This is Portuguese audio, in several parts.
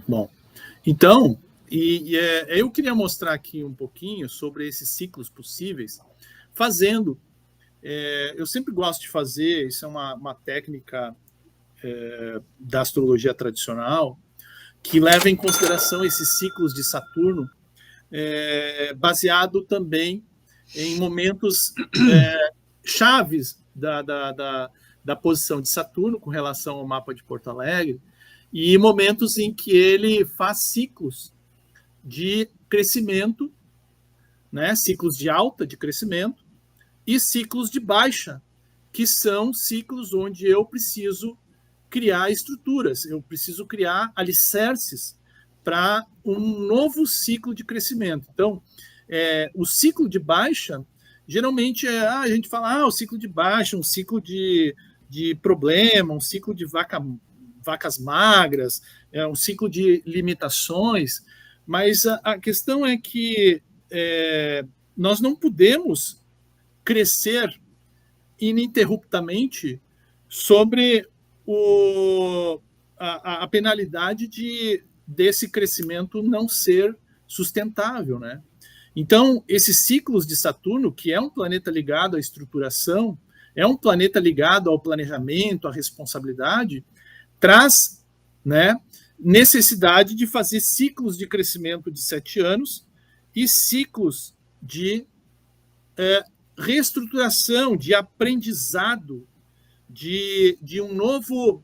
Bom, então, eu queria mostrar aqui um pouquinho sobre esses ciclos possíveis, fazendo. Eu sempre gosto de fazer, isso é uma técnica da astrologia tradicional, que leva em consideração esses ciclos de Saturno, baseado também em momentos chaves da posição de Saturno com relação ao mapa de Porto Alegre, e momentos em que ele faz ciclos de crescimento, né, ciclos de alta de crescimento, e ciclos de baixa, que são ciclos onde eu preciso criar estruturas, eu preciso criar alicerces para um novo ciclo de crescimento. Então, o ciclo de baixa, geralmente a gente fala, o ciclo de baixa, um ciclo de problema, um ciclo de vacas magras, um ciclo de limitações, mas a questão é que nós não podemos crescer ininterruptamente sobre a penalidade desse crescimento não ser sustentável, né? Então, esses ciclos de Saturno, que é um planeta ligado à estruturação, é um planeta ligado ao planejamento, à responsabilidade, traz, né, necessidade de fazer ciclos de crescimento de 7 anos e ciclos de reestruturação, de aprendizado, de um novo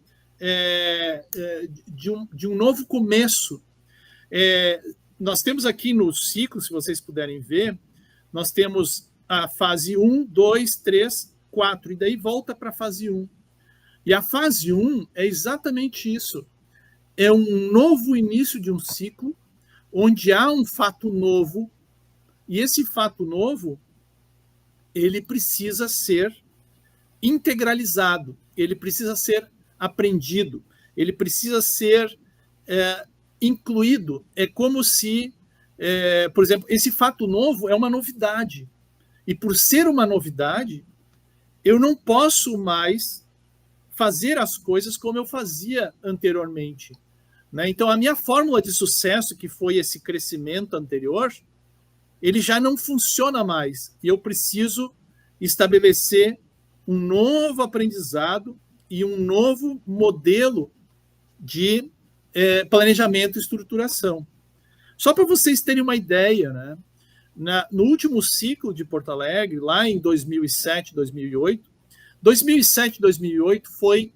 de um novo começo. Nós temos aqui no ciclo, se vocês puderem ver, nós temos a fase 1, 2, 3, 4, e daí volta para a fase 1. E a fase 1 é exatamente isso. É um novo início de um ciclo, onde há um fato novo, e esse fato novo, ele precisa ser integralizado, ele precisa ser aprendido, ele precisa ser incluído. É como se, por exemplo, esse fato novo é uma novidade. E por ser uma novidade, eu não posso mais fazer as coisas como eu fazia anteriormente, né? Então, a minha fórmula de sucesso, que foi esse crescimento anterior, ele já não funciona mais. E eu preciso estabelecer um novo aprendizado e um novo modelo de planejamento e estruturação. Só para vocês terem uma ideia, né? No último ciclo de Porto Alegre, lá em 2007, 2008, 2007 foi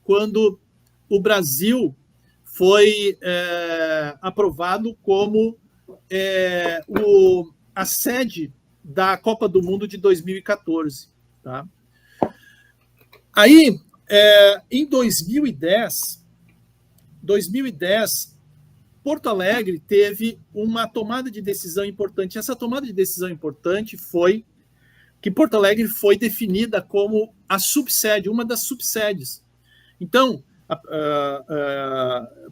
quando o Brasil foi aprovado como a sede da Copa do Mundo de 2014. Tá? Aí, em 2010, Porto Alegre teve uma tomada de decisão importante. Essa tomada de decisão importante foi que Porto Alegre foi definida como a subsede, uma das subsedes. Então,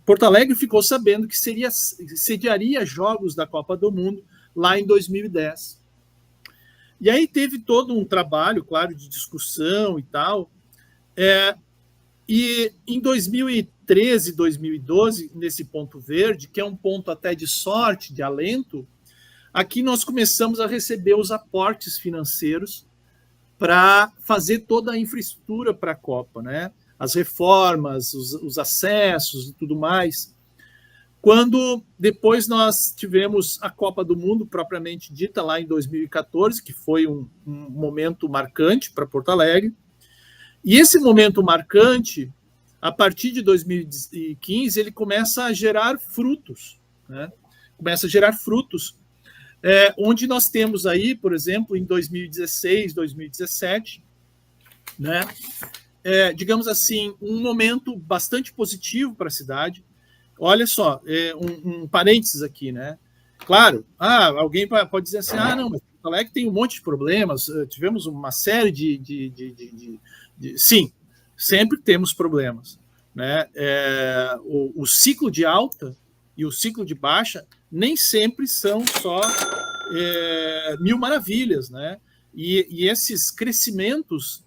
Porto Alegre ficou sabendo que sediaria jogos da Copa do Mundo lá em 2010. E aí teve todo um trabalho, claro, de discussão e tal. E em 2013, 2012, nesse ponto verde, que é um ponto até de sorte, de alento, aqui nós começamos a receber os aportes financeiros para fazer toda a infraestrutura para a Copa, né? As reformas, os acessos e tudo mais. Quando depois nós tivemos a Copa do Mundo propriamente dita lá em 2014, que foi um momento marcante para Porto Alegre, e esse momento marcante, a partir de 2015, ele começa a gerar frutos, né? Começa a gerar frutos, onde nós temos aí, por exemplo, em 2016, 2017, né? Digamos assim, um momento bastante positivo para a cidade. Olha só, um parênteses aqui, né? Claro, alguém pode dizer assim, não, mas Porto Alegre tem um monte de problemas, tivemos uma série Sim, sempre temos problemas, né? O ciclo de alta e o ciclo de baixa nem sempre são só mil maravilhas, né? E esses crescimentos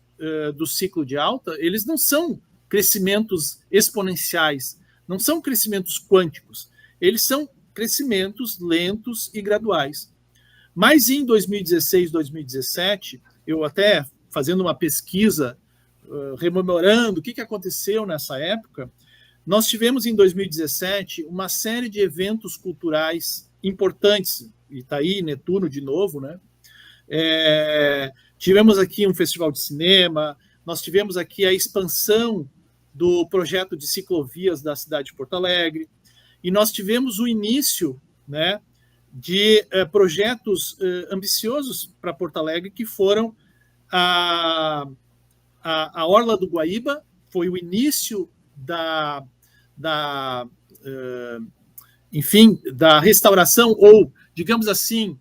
do ciclo de alta, eles não são crescimentos exponenciais, não são crescimentos quânticos, eles são crescimentos lentos e graduais. Mas em 2016, 2017, eu até fazendo uma pesquisa, rememorando o que aconteceu nessa época, nós tivemos em 2017 uma série de eventos culturais importantes, Itaí, Netuno de novo, né? Tivemos aqui um festival de cinema, nós tivemos aqui a expansão do projeto de ciclovias da cidade de Porto Alegre, e nós tivemos o início, né, de projetos ambiciosos para Porto Alegre, que foram a Orla do Guaíba, foi o início enfim, da restauração, ou, digamos assim,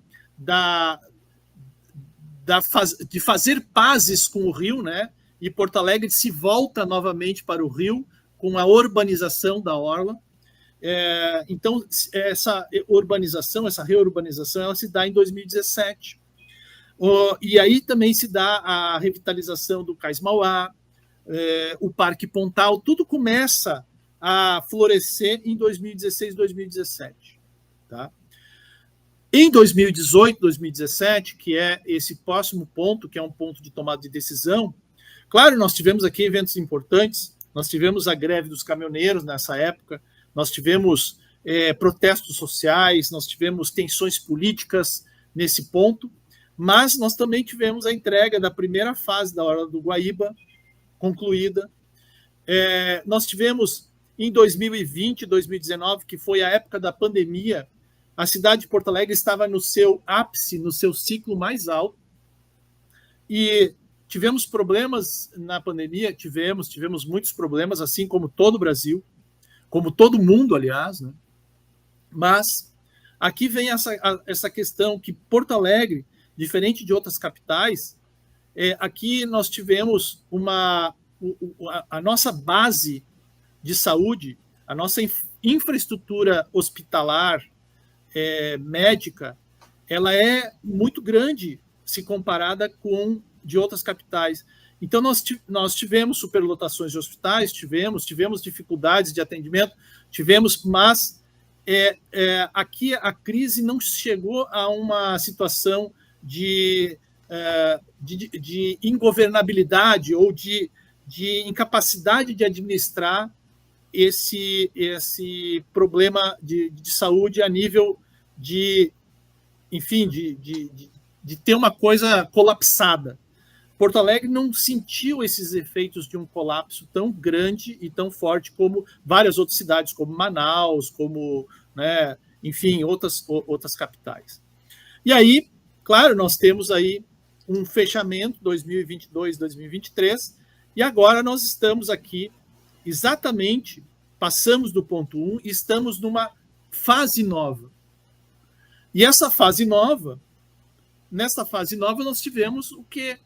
de fazer pazes com o rio, né? E Porto Alegre se volta novamente para o rio com a urbanização da Orla. Então, essa urbanização, essa reurbanização, ela se dá em 2017. E aí também se dá a revitalização do Cais Mauá, o Parque Pontal, tudo começa a florescer em 2016, 2017. Tá? Em 2018, 2017, que é esse próximo ponto, que é um ponto de tomada de decisão, claro, nós tivemos aqui eventos importantes, nós tivemos a greve dos caminhoneiros nessa época, nós tivemos protestos sociais, nós tivemos tensões políticas nesse ponto, mas nós também tivemos a entrega da primeira fase da Orla do Guaíba, concluída. Nós tivemos, em 2020, 2019, que foi a época da pandemia, a cidade de Porto Alegre estava no seu ápice, no seu ciclo mais alto, e tivemos problemas na pandemia, tivemos muitos problemas, assim como todo o Brasil, como todo mundo, aliás, né? Mas aqui vem essa questão que Porto Alegre, diferente de outras capitais, aqui nós tivemos a nossa base de saúde, a nossa infraestrutura hospitalar, médica, ela é muito grande se comparada com de outras capitais. Então, nós tivemos superlotações de hospitais, tivemos dificuldades de atendimento, mas aqui a crise não chegou a uma situação de ingovernabilidade ou de incapacidade de administrar esse problema de saúde a nível enfim, de ter uma coisa colapsada. Porto Alegre não sentiu esses efeitos de um colapso tão grande e tão forte como várias outras cidades, como Manaus, como, né, enfim, outras capitais. E aí, claro, nós temos aí um fechamento 2022, 2023, e agora nós estamos aqui exatamente, passamos do ponto 1 e estamos numa fase nova. E essa fase nova, nessa fase nova nós tivemos o quê?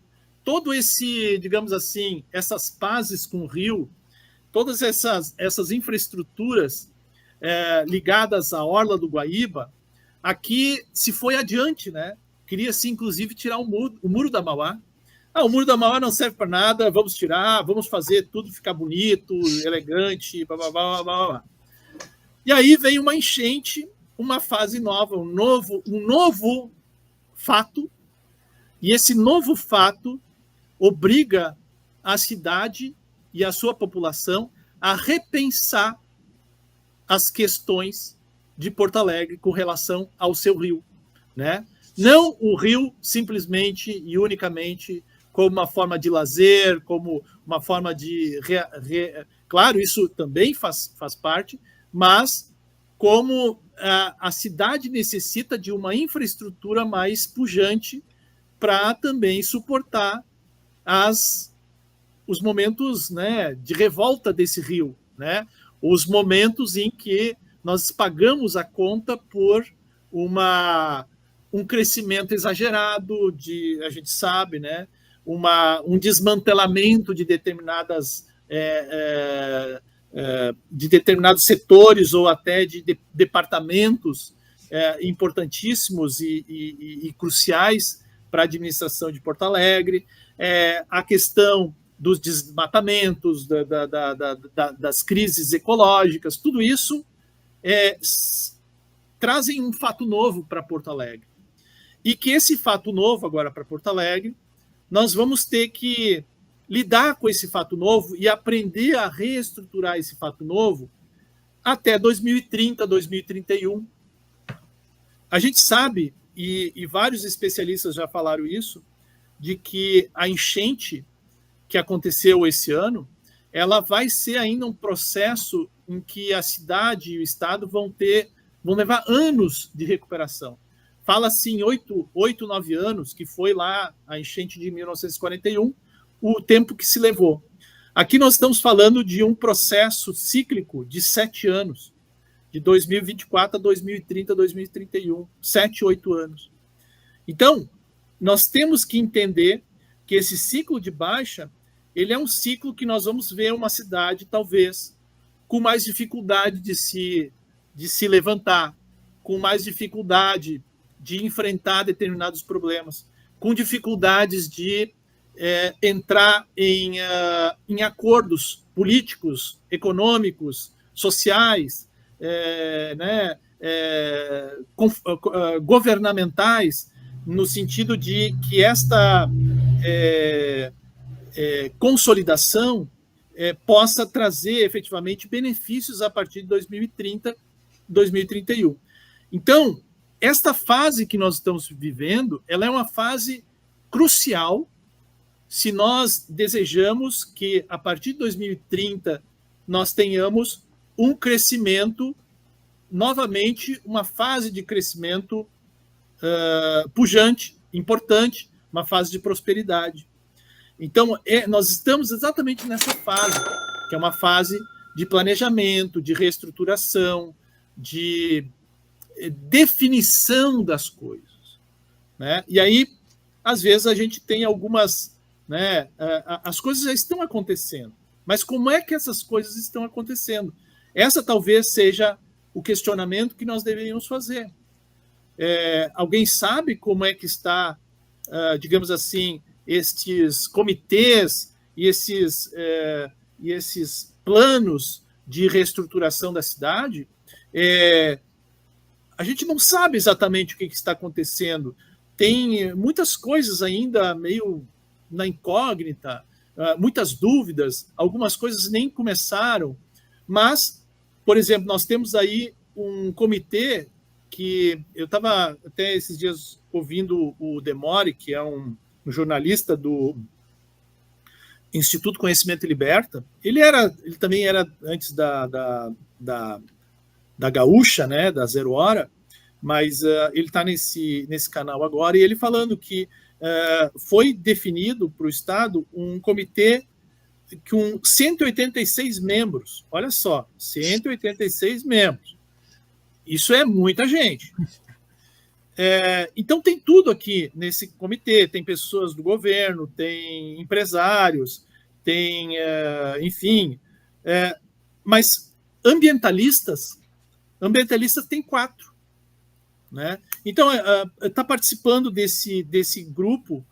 Todo esse, digamos assim, essas pazes com o rio, todas essas infraestruturas ligadas à Orla do Guaíba, aqui se foi adiante, né? Queria-se, inclusive, tirar o muro da Mauá. O muro da Mauá não serve para nada, vamos tirar, vamos fazer tudo ficar bonito, elegante, blá, blá, blá, blá, blá. E aí vem uma enchente, uma fase nova, um novo fato, e esse novo fato obriga a cidade e a sua população a repensar as questões de Porto Alegre com relação ao seu rio, né? Não o rio simplesmente e unicamente como uma forma de lazer, como uma forma de... Claro, isso também faz parte, mas como a cidade necessita de uma infraestrutura mais pujante para também suportar os momentos, né, de revolta desse rio, né? Os momentos em que nós pagamos a conta por um crescimento exagerado, a gente sabe, né? Um desmantelamento de determinados setores ou até de departamentos importantíssimos e cruciais para a administração de Porto Alegre, a questão dos desmatamentos, das crises ecológicas, tudo isso trazem um fato novo para Porto Alegre. E que esse fato novo agora para Porto Alegre, nós vamos ter que lidar com esse fato novo e aprender a reestruturar esse fato novo até 2030, 2031. A gente sabe, e vários especialistas já falaram isso, de que a enchente que aconteceu esse ano, ela vai ser ainda um processo em que a cidade e o estado vão levar anos de recuperação. Fala-se em 8, 9 anos, que foi lá a enchente de 1941, o tempo que se levou. Aqui nós estamos falando de um processo cíclico de 7 anos, de 2024 a 2030, 2031, 7, 8 anos. Então, nós temos que entender que esse ciclo de baixa, ele é um ciclo que nós vamos ver uma cidade, talvez, com mais dificuldade de se levantar, com mais dificuldade de enfrentar determinados problemas, com dificuldades de entrar em acordos políticos, econômicos, sociais, governamentais, no sentido de que esta consolidação possa trazer efetivamente benefícios a partir de 2030, 2031. Então, esta fase que nós estamos vivendo, ela é uma fase crucial se nós desejamos que a partir de 2030 nós tenhamos um crescimento, novamente uma fase de crescimento pujante, importante, uma fase de prosperidade. Então, nós estamos exatamente nessa fase, que é uma fase de planejamento, de reestruturação, de definição das coisas, né? E aí, às vezes, a gente tem algumas... né, as coisas já estão acontecendo, mas como é que essas coisas estão acontecendo? Essa talvez seja o questionamento que nós deveríamos fazer. Alguém sabe como é que está, digamos assim, estes comitês e esses planos de reestruturação da cidade? A gente não sabe exatamente o que está acontecendo. Tem muitas coisas ainda meio na incógnita, muitas dúvidas, algumas coisas nem começaram, mas, por exemplo, nós temos aí um comitê que eu estava até esses dias ouvindo o Demore, que é um jornalista do Instituto Conhecimento e Liberta. Ele também era antes da Gaúcha, né, da Zero Hora, mas ele está nesse canal agora, e ele falando que foi definido para o Estado um comitê com 186 membros. Olha só, 186 membros. Isso é muita gente. Então tem tudo aqui nesse comitê, tem pessoas do governo, tem empresários, tem, enfim, mas ambientalistas tem 4. Né? Então, está participando desse grupo,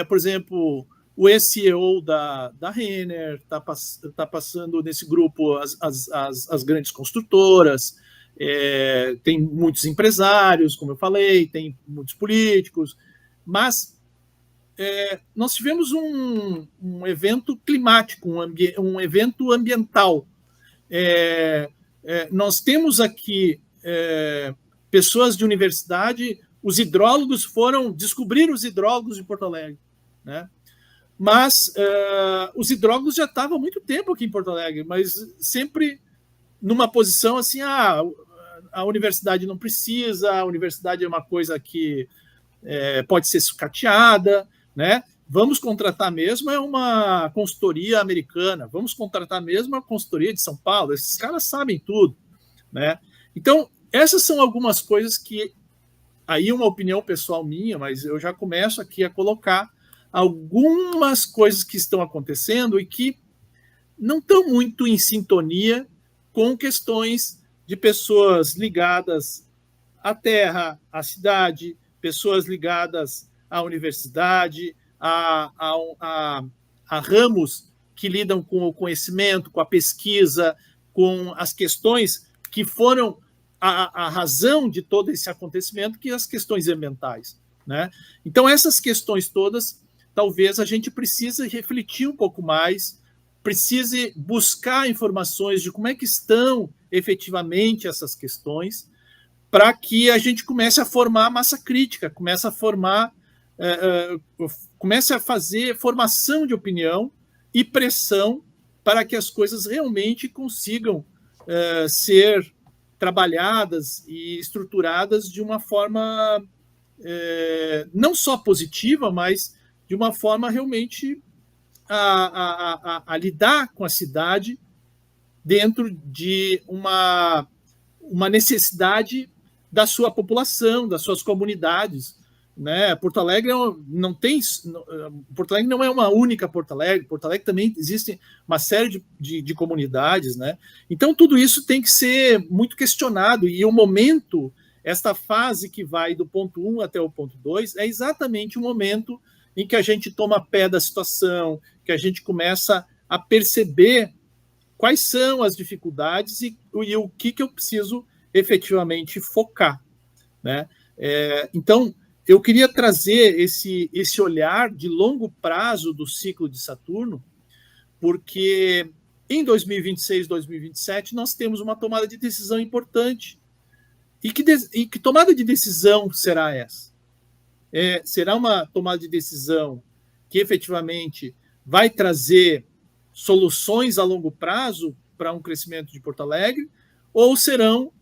por exemplo, o SEO da Renner, está passando nesse grupo as grandes construtoras, tem muitos empresários, como eu falei, tem muitos políticos, mas nós tivemos um evento climático, um evento ambiental. Nós temos aqui pessoas de universidade, os hidrólogos descobriram os hidrólogos de Porto Alegre, né? Mas os hidrólogos já estavam há muito tempo aqui em Porto Alegre, mas sempre numa posição assim, a universidade não precisa, a universidade é uma coisa que pode ser sucateada, né? Vamos contratar mesmo uma consultoria americana, vamos contratar mesmo a consultoria de São Paulo, esses caras sabem tudo, né? Então, essas são algumas coisas que, aí uma opinião pessoal minha, mas eu já começo aqui a colocar algumas coisas que estão acontecendo e que não estão muito em sintonia com questões de pessoas ligadas à terra, à cidade, pessoas ligadas à universidade, à a ramos que lidam com o conhecimento, com a pesquisa, com as questões que foram a razão de todo esse acontecimento, que as questões ambientais, né? Então, essas questões todas, talvez a gente precise refletir um pouco mais, precise buscar informações de como é que estão efetivamente essas questões, para que a gente comece a formar massa crítica, comece a fazer formação de opinião e pressão para que as coisas realmente consigam ser trabalhadas e estruturadas de uma forma não só positiva, mas de uma forma realmente a lidar com a cidade dentro de uma necessidade da sua população, das suas comunidades, né? Porto Alegre Porto Alegre não é uma única Porto Alegre. Porto Alegre também existe uma série de comunidades, né? Então tudo isso tem que ser muito questionado, e o momento, esta fase que vai do ponto 1 até o ponto 2, é exatamente o momento em que a gente toma pé da situação, que a gente começa a perceber quais são as dificuldades e o que eu preciso efetivamente focar, né? Então, eu queria trazer esse olhar de longo prazo do ciclo de Saturno, porque em 2026, 2027, nós temos uma tomada de decisão importante. E que tomada de decisão será essa? Será uma tomada de decisão que efetivamente vai trazer soluções a longo prazo para um crescimento de Porto Alegre, ou serão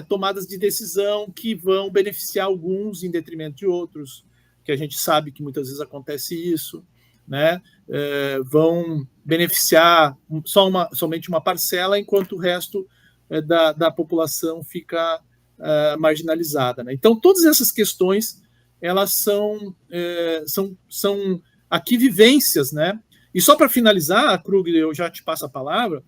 tomadas de decisão que vão beneficiar alguns em detrimento de outros, que a gente sabe que muitas vezes acontece isso, né? Vão beneficiar somente uma parcela, enquanto o resto da população fica marginalizada, né? Então, todas essas questões, elas são aqui vivências, né? E só para finalizar, Kruger, eu já te passo a palavra,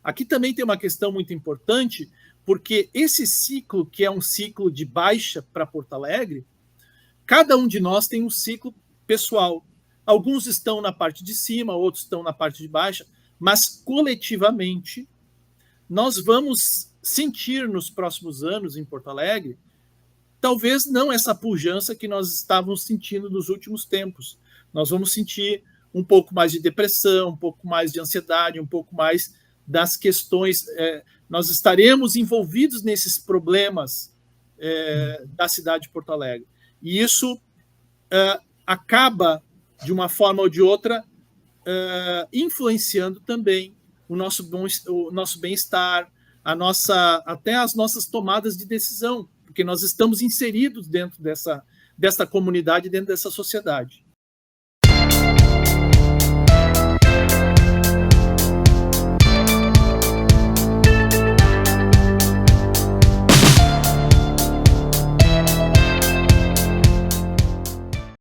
aqui também tem uma questão muito importante, porque esse ciclo, que é um ciclo de baixa para Porto Alegre, cada um de nós tem um ciclo pessoal. Alguns estão na parte de cima, outros estão na parte de baixa, mas coletivamente nós vamos sentir nos próximos anos em Porto Alegre, talvez não essa pujança que nós estávamos sentindo nos últimos tempos. Nós vamos sentir um pouco mais de depressão, um pouco mais de ansiedade, um pouco mais das questões. Nós estaremos envolvidos nesses problemas da cidade de Porto Alegre. E isso acaba, de uma forma ou de outra, influenciando também o nosso bem-estar, até as nossas tomadas de decisão, porque nós estamos inseridos dentro dessa comunidade, dentro dessa sociedade.